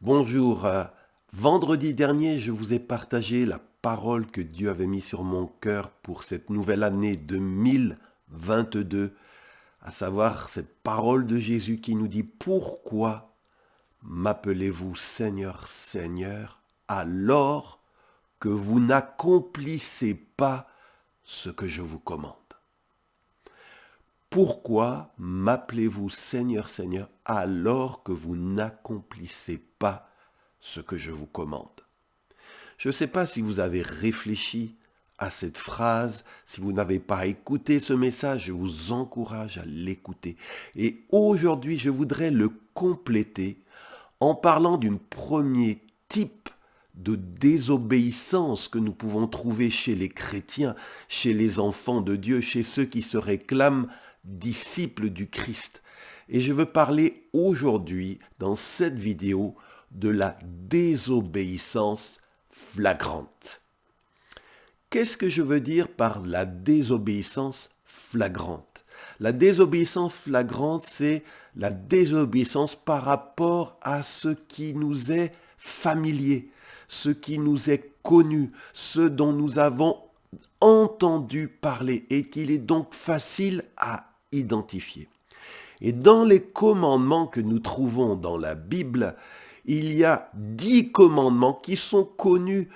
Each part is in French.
Bonjour. Vendredi dernier, je vous ai partagé la parole que Dieu avait mise sur mon cœur pour cette nouvelle année 2022, à savoir cette parole de Jésus qui nous dit « Pourquoi m'appelez-vous Seigneur, Seigneur, alors que vous n'accomplissez pas ce que je vous commande ?» Pourquoi m'appelez-vous Seigneur, Seigneur, alors que vous n'accomplissez pas ce que je vous commande? Je ne sais pas si vous avez réfléchi à cette phrase, si vous n'avez pas écouté ce message, je vous encourage à l'écouter. Et aujourd'hui, je voudrais le compléter en parlant d'un premier type de désobéissance que nous pouvons trouver chez les chrétiens, chez les enfants de Dieu, chez ceux qui se réclament disciples du Christ. Et je veux parler aujourd'hui, dans cette vidéo, de la désobéissance flagrante. Qu'est-ce que je veux dire par la désobéissance flagrante? La désobéissance flagrante, c'est la désobéissance par rapport à ce qui nous est familier, ce qui nous est connu, ce dont nous avons entendu parler et qu'il est donc facile à identifier. Et dans les commandements que nous trouvons dans la Bible, il y a 10 commandements qui sont connus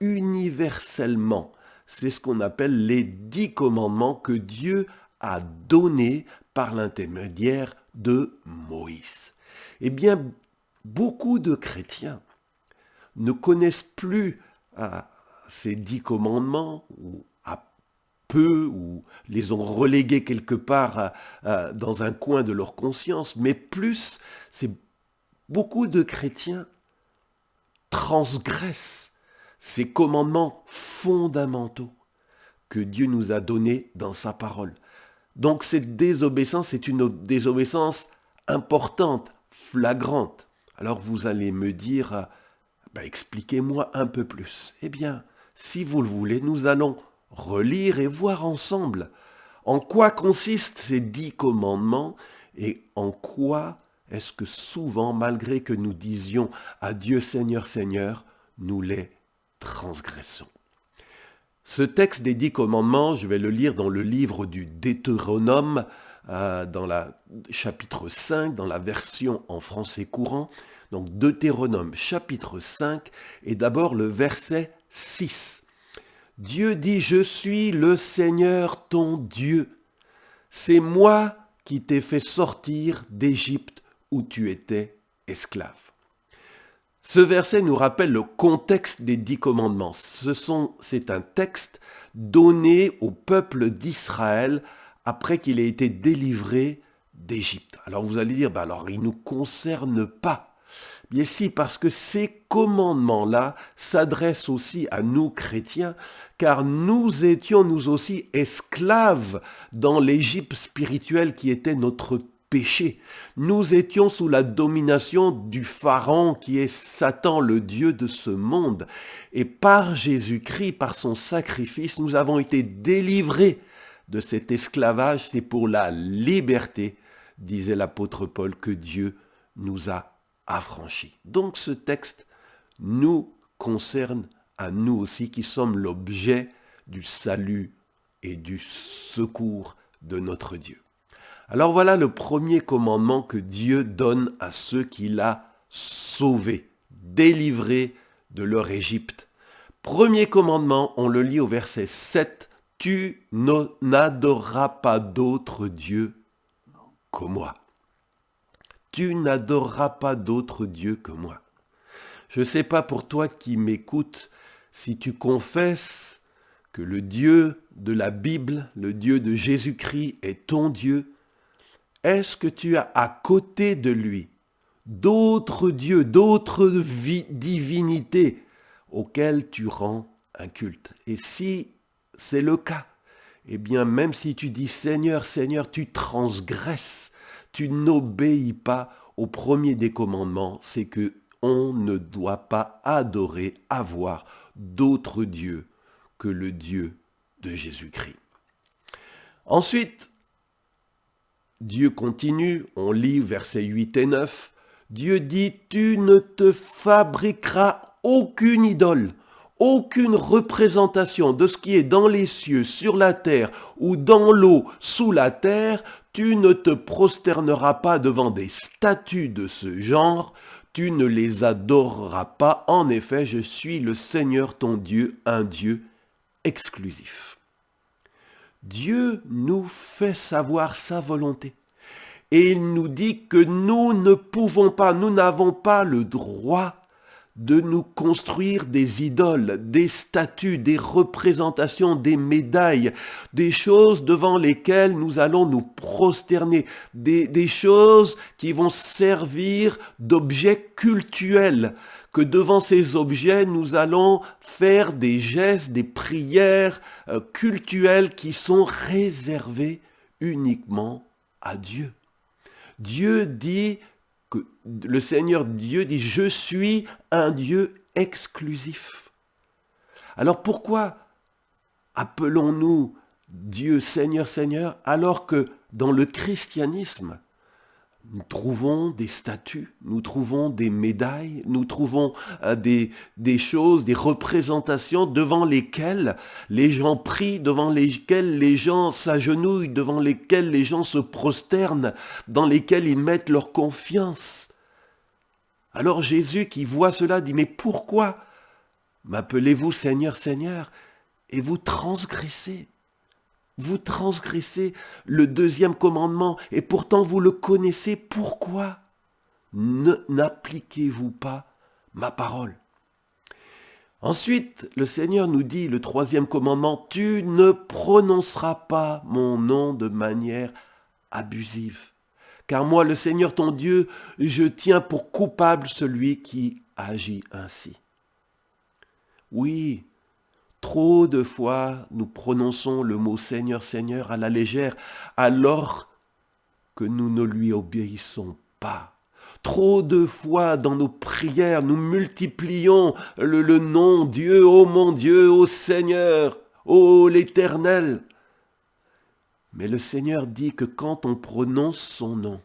universellement. C'est ce qu'on appelle les 10 commandements que Dieu a donnés par l'intermédiaire de Moïse. Eh bien, beaucoup de chrétiens ne connaissent plus ces 10 commandements, ou à peu, ou les ont relégués quelque part dans un coin de leur conscience, mais plus, c'est beaucoup de chrétiens transgressent ces commandements fondamentaux que Dieu nous a donnés dans sa parole. Donc cette désobéissance, c'est une désobéissance importante, flagrante. Alors vous allez me dire, expliquez-moi un peu plus. Eh bien, si vous le voulez, nous allons relire et voir ensemble en quoi consistent ces 10 commandements et en quoi est-ce que souvent, malgré que nous disions à Dieu Seigneur, Seigneur, nous les transgressons. Ce texte des 10 commandements, je vais le lire dans le livre du Deutéronome, dans le chapitre 5, dans la version en français courant. Donc Deutéronome chapitre 5 et d'abord le verset 6. Dieu dit, je suis le Seigneur ton Dieu. C'est moi qui t'ai fait sortir d'Égypte où tu étais esclave. Ce verset nous rappelle le contexte des 10 commandements. C'est un texte donné au peuple d'Israël après qu'il ait été délivré d'Égypte. Alors vous allez dire, alors il ne nous concerne pas. Bien si, parce que ces commandements-là s'adressent aussi à nous chrétiens, car nous étions nous aussi esclaves dans l'Égypte spirituelle qui était notre péché. Nous étions sous la domination du Pharaon qui est Satan, le Dieu de ce monde. Et par Jésus-Christ, par son sacrifice, nous avons été délivrés de cet esclavage. C'est pour la liberté, disait l'apôtre Paul, que Dieu nous a affranchis. Donc ce texte nous concerne à nous aussi qui sommes l'objet du salut et du secours de notre Dieu. Alors voilà le premier commandement que Dieu donne à ceux qu'il a sauvés, délivrés de leur Égypte. Premier commandement, on le lit au verset 7, « Tu n'adoreras pas d'autre Dieu que moi. » Tu n'adoreras pas d'autre Dieu que moi. Je ne sais pas pour toi qui m'écoutes, si tu confesses que le Dieu de la Bible, le Dieu de Jésus-Christ est ton Dieu, est-ce que tu as à côté de lui d'autres dieux, d'autres divinités auxquelles tu rends un culte? Et si c'est le cas, eh bien même si tu dis Seigneur, Seigneur, tu transgresses, tu n'obéis pas au premier des commandements, c'est que on ne doit pas adorer, avoir d'autres dieux que le Dieu de Jésus-Christ. Ensuite, Dieu continue, on lit versets 8 et 9, Dieu dit, tu ne te fabriqueras aucune idole, aucune représentation de ce qui est dans les cieux, sur la terre ou dans l'eau, sous la terre. Tu ne te prosterneras pas devant des statues de ce genre, tu ne les adoreras pas. En effet, je suis le Seigneur ton Dieu, un Dieu exclusif. Dieu nous fait savoir sa volonté. Et il nous dit que nous ne pouvons pas, nous n'avons pas le droit de nous construire des idoles, des statues, des représentations, des médailles, des choses devant lesquelles nous allons nous prosterner, des choses qui vont servir d'objets cultuels, que devant ces objets, nous allons faire des gestes, des prières cultuelles qui sont réservées uniquement à Dieu. Dieu dit, que le Seigneur Dieu dit, je suis un Dieu exclusif. Alors pourquoi appelons-nous Dieu Seigneur, Seigneur, alors que dans le christianisme, nous trouvons des statues, nous trouvons des médailles, nous trouvons des choses, des représentations devant lesquelles les gens prient, devant lesquelles les gens s'agenouillent, devant lesquelles les gens se prosternent, dans lesquelles ils mettent leur confiance. Alors Jésus qui voit cela dit, mais pourquoi m'appelez-vous Seigneur, Seigneur, et vous transgressez? Vous transgressez le deuxième commandement et pourtant vous le connaissez. Pourquoi n'appliquez-vous pas ma parole? Ensuite, le Seigneur nous dit, le troisième commandement, tu ne prononceras pas mon nom de manière abusive. Car moi, le Seigneur ton Dieu, je tiens pour coupable celui qui agit ainsi. Oui, trop de fois, nous prononçons le mot Seigneur, Seigneur à la légère, alors que nous ne lui obéissons pas. Trop de fois dans nos prières, nous multiplions le nom Dieu, ô mon Dieu, ô Seigneur, ô l'Éternel. Mais le Seigneur dit que quand on prononce son nom,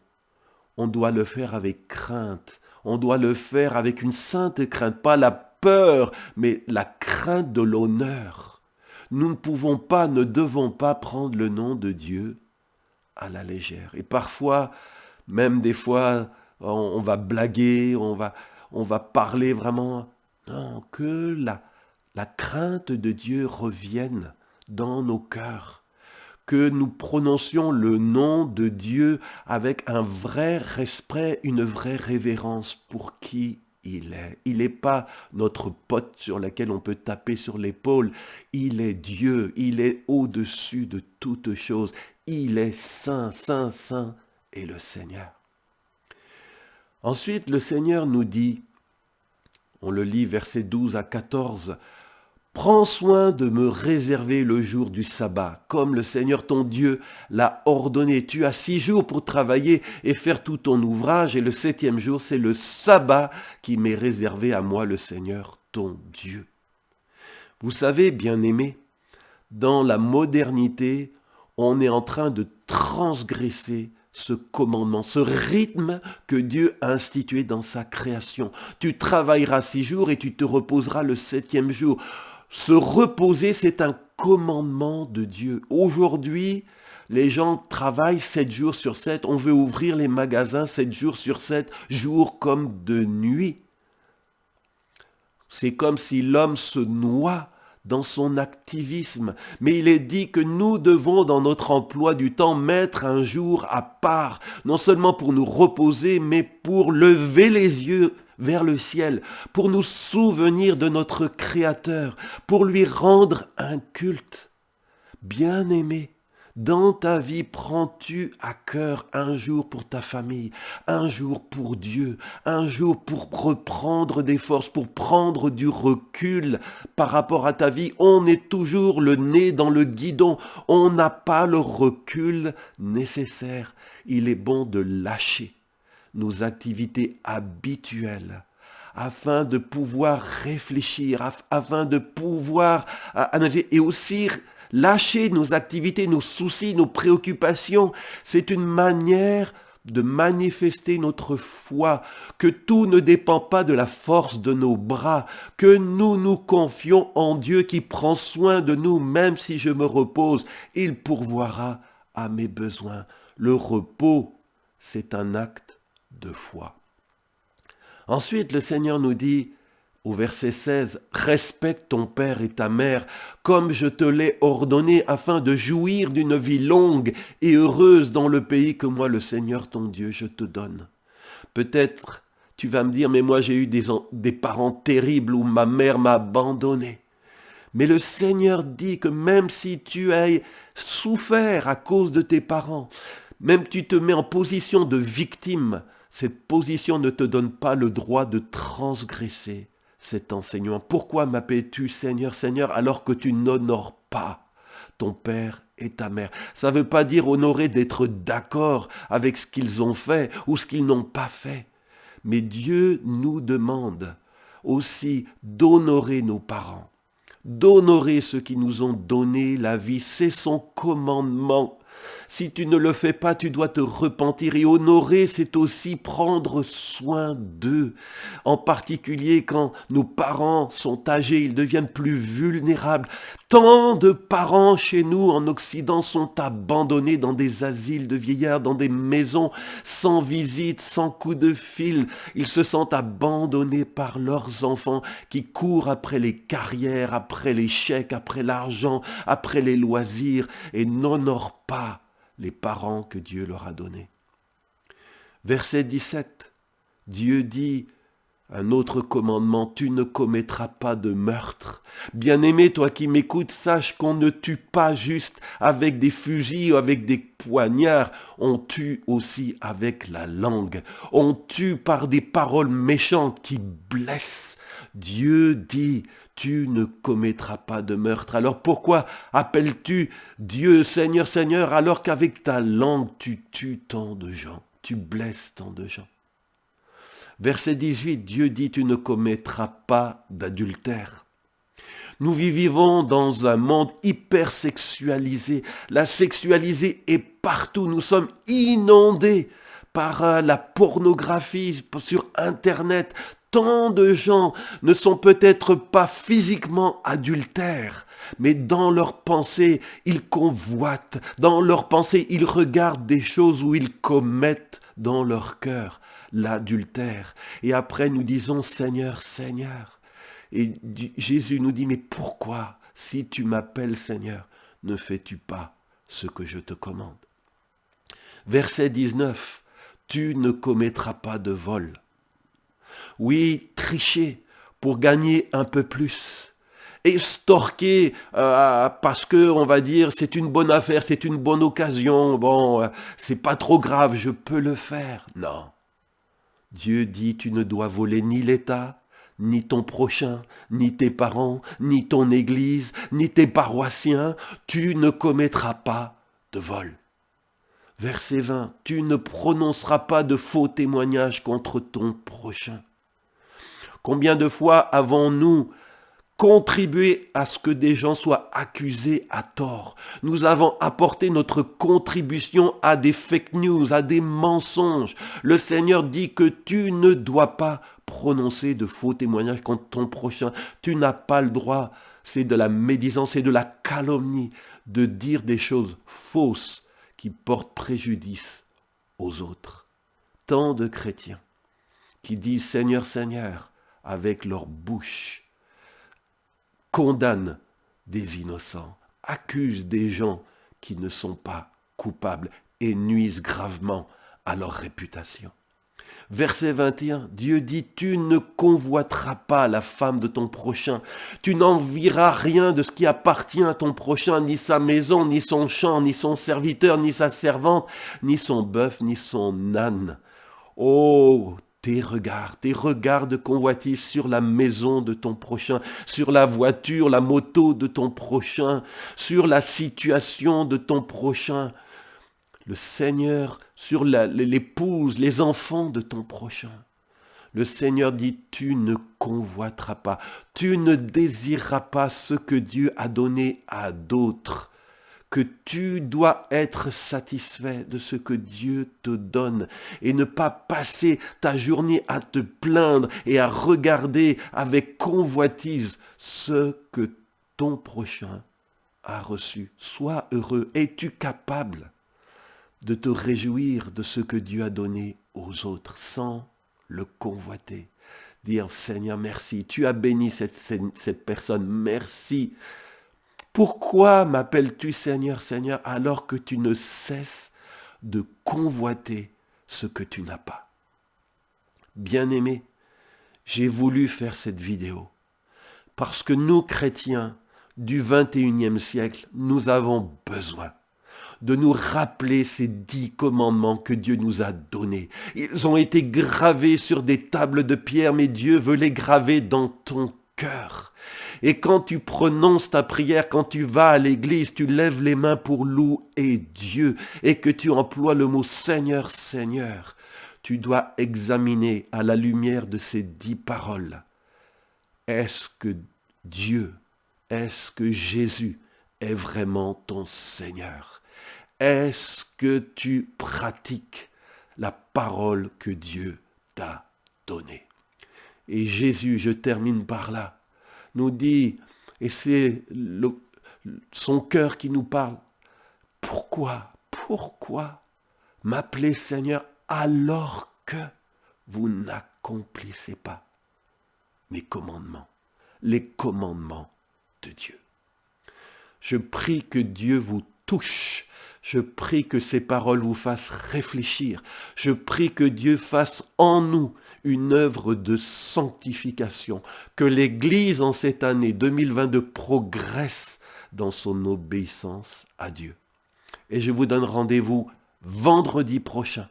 on doit le faire avec crainte, on doit le faire avec une sainte crainte, pas la peur, mais la crainte de l'honneur. Nous ne pouvons pas, ne devons pas prendre le nom de Dieu à la légère. Et parfois, même des fois, on va blaguer, on va parler vraiment. Non, que la crainte de Dieu revienne dans nos cœurs. Que nous prononcions le nom de Dieu avec un vrai respect, une vraie révérence pour qui il est. Il n'est pas notre pote sur lequel on peut taper sur l'épaule. Il est Dieu. Il est au-dessus de toutes choses. Il est saint, saint, saint et le Seigneur. Ensuite, le Seigneur nous dit, on le lit versets 12 à 14, « Prends soin de me réserver le jour du sabbat, comme le Seigneur ton Dieu l'a ordonné. Tu as 6 jours pour travailler et faire tout ton ouvrage, et le 7e jour, c'est le sabbat qui m'est réservé à moi, le Seigneur ton Dieu. » Vous savez, bien-aimés, dans la modernité, on est en train de transgresser ce commandement, ce rythme que Dieu a institué dans sa création. Tu travailleras 6 jours et tu te reposeras le 7e jour. Se reposer, c'est un commandement de Dieu. Aujourd'hui, les gens travaillent 7 jours sur 7. On veut ouvrir les magasins 7 jours sur 7, jour comme de nuit. C'est comme si l'homme se noie dans son activisme. Mais il est dit que nous devons, dans notre emploi du temps, mettre un jour à part, non seulement pour nous reposer, mais pour lever les yeux vers le ciel, pour nous souvenir de notre Créateur, pour lui rendre un culte. Bien-aimé, dans ta vie, prends-tu à cœur un jour pour ta famille, un jour pour Dieu, un jour pour reprendre des forces, pour prendre du recul par rapport à ta vie? On est toujours le nez dans le guidon, on n'a pas le recul nécessaire. Il est bon de lâcher nos activités habituelles afin de pouvoir réfléchir, afin de pouvoir analyser et aussi lâcher nos activités, nos soucis, nos préoccupations. C'est une manière de manifester notre foi, que tout ne dépend pas de la force de nos bras, que nous nous confions en Dieu qui prend soin de nous, même si je me repose, il pourvoira à mes besoins. Le repos, c'est un acte de foi. Ensuite, le Seigneur nous dit, au verset 16, « Respecte ton père et ta mère, comme je te l'ai ordonné, afin de jouir d'une vie longue et heureuse dans le pays que moi, le Seigneur ton Dieu, je te donne. » Peut-être tu vas me dire, mais moi j'ai eu des parents terribles où ma mère m'a abandonné. Mais le Seigneur dit que même si tu as souffert à cause de tes parents, même tu te mets en position de victime, cette position ne te donne pas le droit de transgresser cet enseignement. Pourquoi m'appelles-tu Seigneur, Seigneur, alors que tu n'honores pas ton père et ta mère? Ça ne veut pas dire honorer d'être d'accord avec ce qu'ils ont fait ou ce qu'ils n'ont pas fait. Mais Dieu nous demande aussi d'honorer nos parents, d'honorer ceux qui nous ont donné la vie. C'est son commandement. Si tu ne le fais pas, tu dois te repentir. Et honorer, c'est aussi prendre soin d'eux. En particulier quand nos parents sont âgés, ils deviennent plus vulnérables. Tant de parents chez nous en Occident sont abandonnés dans des asiles de vieillards, dans des maisons sans visite, sans coup de fil. Ils se sentent abandonnés par leurs enfants qui courent après les carrières, après les chèques, après l'argent, après les loisirs et n'honorent pas les parents que Dieu leur a donnés. Verset 17, Dieu dit, un autre commandement, tu ne commettras pas de meurtre. Bien-aimé, toi qui m'écoutes, sache qu'on ne tue pas juste avec des fusils ou avec des poignards, on tue aussi avec la langue. On tue par des paroles méchantes qui blessent. Dieu dit, tu ne commettras pas de meurtre. Alors pourquoi appelles-tu Dieu Seigneur, Seigneur, alors qu'avec ta langue tu tues tant de gens, tu blesses tant de gens? Verset 18, Dieu dit, tu ne commettras pas d'adultère. Nous vivons dans un monde hyper sexualisé. La sexualité est partout. Nous sommes inondés par la pornographie sur Internet. Tant de gens ne sont peut-être pas physiquement adultères, mais dans leur pensée, ils convoitent. Dans leur pensée, ils regardent des choses où ils commettent dans leur cœur l'adultère. Et après, nous disons, Seigneur, Seigneur. Et Jésus nous dit, mais pourquoi, si tu m'appelles Seigneur, ne fais-tu pas ce que je te commande? Verset 19, tu ne commettras pas de vol. Oui, tricher pour gagner un peu plus. Extorquer parce que, on va dire, c'est une bonne affaire, c'est une bonne occasion. Bon, c'est pas trop grave, je peux le faire. Non. Dieu dit, tu ne dois voler ni l'État, ni ton prochain, ni tes parents, ni ton église, ni tes paroissiens. Tu ne commettras pas de vol. Verset 20, tu ne prononceras pas de faux témoignages contre ton prochain. Combien de fois avons-nous contribué à ce que des gens soient accusés à tort? Nous avons apporté notre contribution à des fake news, à des mensonges. Le Seigneur dit que tu ne dois pas prononcer de faux témoignages contre ton prochain. Tu n'as pas le droit. C'est de la médisance, c'est de la calomnie de dire des choses fausses qui portent préjudice aux autres. Tant de chrétiens qui disent Seigneur, Seigneur, avec leur bouche, condamnent des innocents, accusent des gens qui ne sont pas coupables et nuisent gravement à leur réputation. Verset 21, Dieu dit, tu ne convoiteras pas la femme de ton prochain, tu n'envieras rien de ce qui appartient à ton prochain, ni sa maison, ni son champ, ni son serviteur, ni sa servante, ni son bœuf, ni son âne. Oh, tes regards de convoitise sur la maison de ton prochain, sur la voiture, la moto de ton prochain, sur la situation de ton prochain. Le Seigneur, sur l'épouse, les enfants de ton prochain. Le Seigneur dit, tu ne convoiteras pas, tu ne désireras pas ce que Dieu a donné à d'autres, que tu dois être satisfait de ce que Dieu te donne et ne pas passer ta journée à te plaindre et à regarder avec convoitise ce que ton prochain a reçu. Sois heureux. Es-tu capable de te réjouir de ce que Dieu a donné aux autres sans le convoiter? Dire, Seigneur, merci, tu as béni cette personne, merci. Pourquoi m'appelles-tu Seigneur, Seigneur, alors que tu ne cesses de convoiter ce que tu n'as pas? Bien-aimé, j'ai voulu faire cette vidéo parce que nous, chrétiens du 21e siècle, nous avons besoin de nous rappeler ces 10 commandements que Dieu nous a donnés. Ils ont été gravés sur des tables de pierre, mais Dieu veut les graver dans ton cœur. Et quand tu prononces ta prière, quand tu vas à l'église, tu lèves les mains pour louer Dieu et que tu emploies le mot Seigneur, Seigneur, tu dois examiner à la lumière de ces 10 paroles. Est-ce que Dieu, est-ce que Jésus est vraiment ton Seigneur? Est-ce que tu pratiques la parole que Dieu t'a donnée? Et Jésus, je termine par là, nous dit, et c'est son cœur qui nous parle, pourquoi m'appeler Seigneur alors que vous n'accomplissez pas mes commandements, les commandements de Dieu? Je prie que Dieu vous touche. Je prie que ces paroles vous fassent réfléchir. Je prie que Dieu fasse en nous une œuvre de sanctification. Que l'Église en cette année 2022 progresse dans son obéissance à Dieu. Et je vous donne rendez-vous vendredi prochain.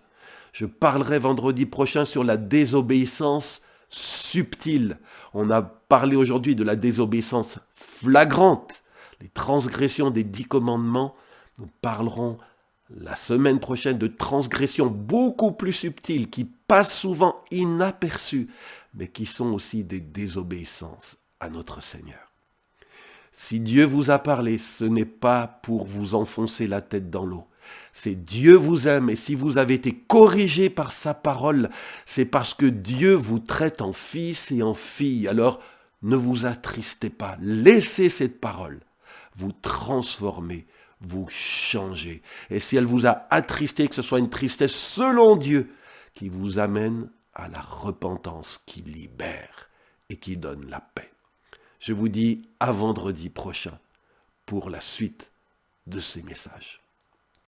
Je parlerai vendredi prochain sur la désobéissance subtile. On a parlé aujourd'hui de la désobéissance flagrante, les transgressions des 10 commandements. Nous parlerons la semaine prochaine de transgressions beaucoup plus subtiles qui passent souvent inaperçues, mais qui sont aussi des désobéissances à notre Seigneur. Si Dieu vous a parlé, ce n'est pas pour vous enfoncer la tête dans l'eau. C'est Dieu vous aime et si vous avez été corrigé par sa parole, c'est parce que Dieu vous traite en fils et en fille. Alors ne vous attristez pas, laissez cette parole vous transformer, vous changer. Et si elle vous a attristé, que ce soit une tristesse selon Dieu qui vous amène à la repentance qui libère et qui donne la paix. Je vous dis à vendredi prochain pour la suite de ces messages.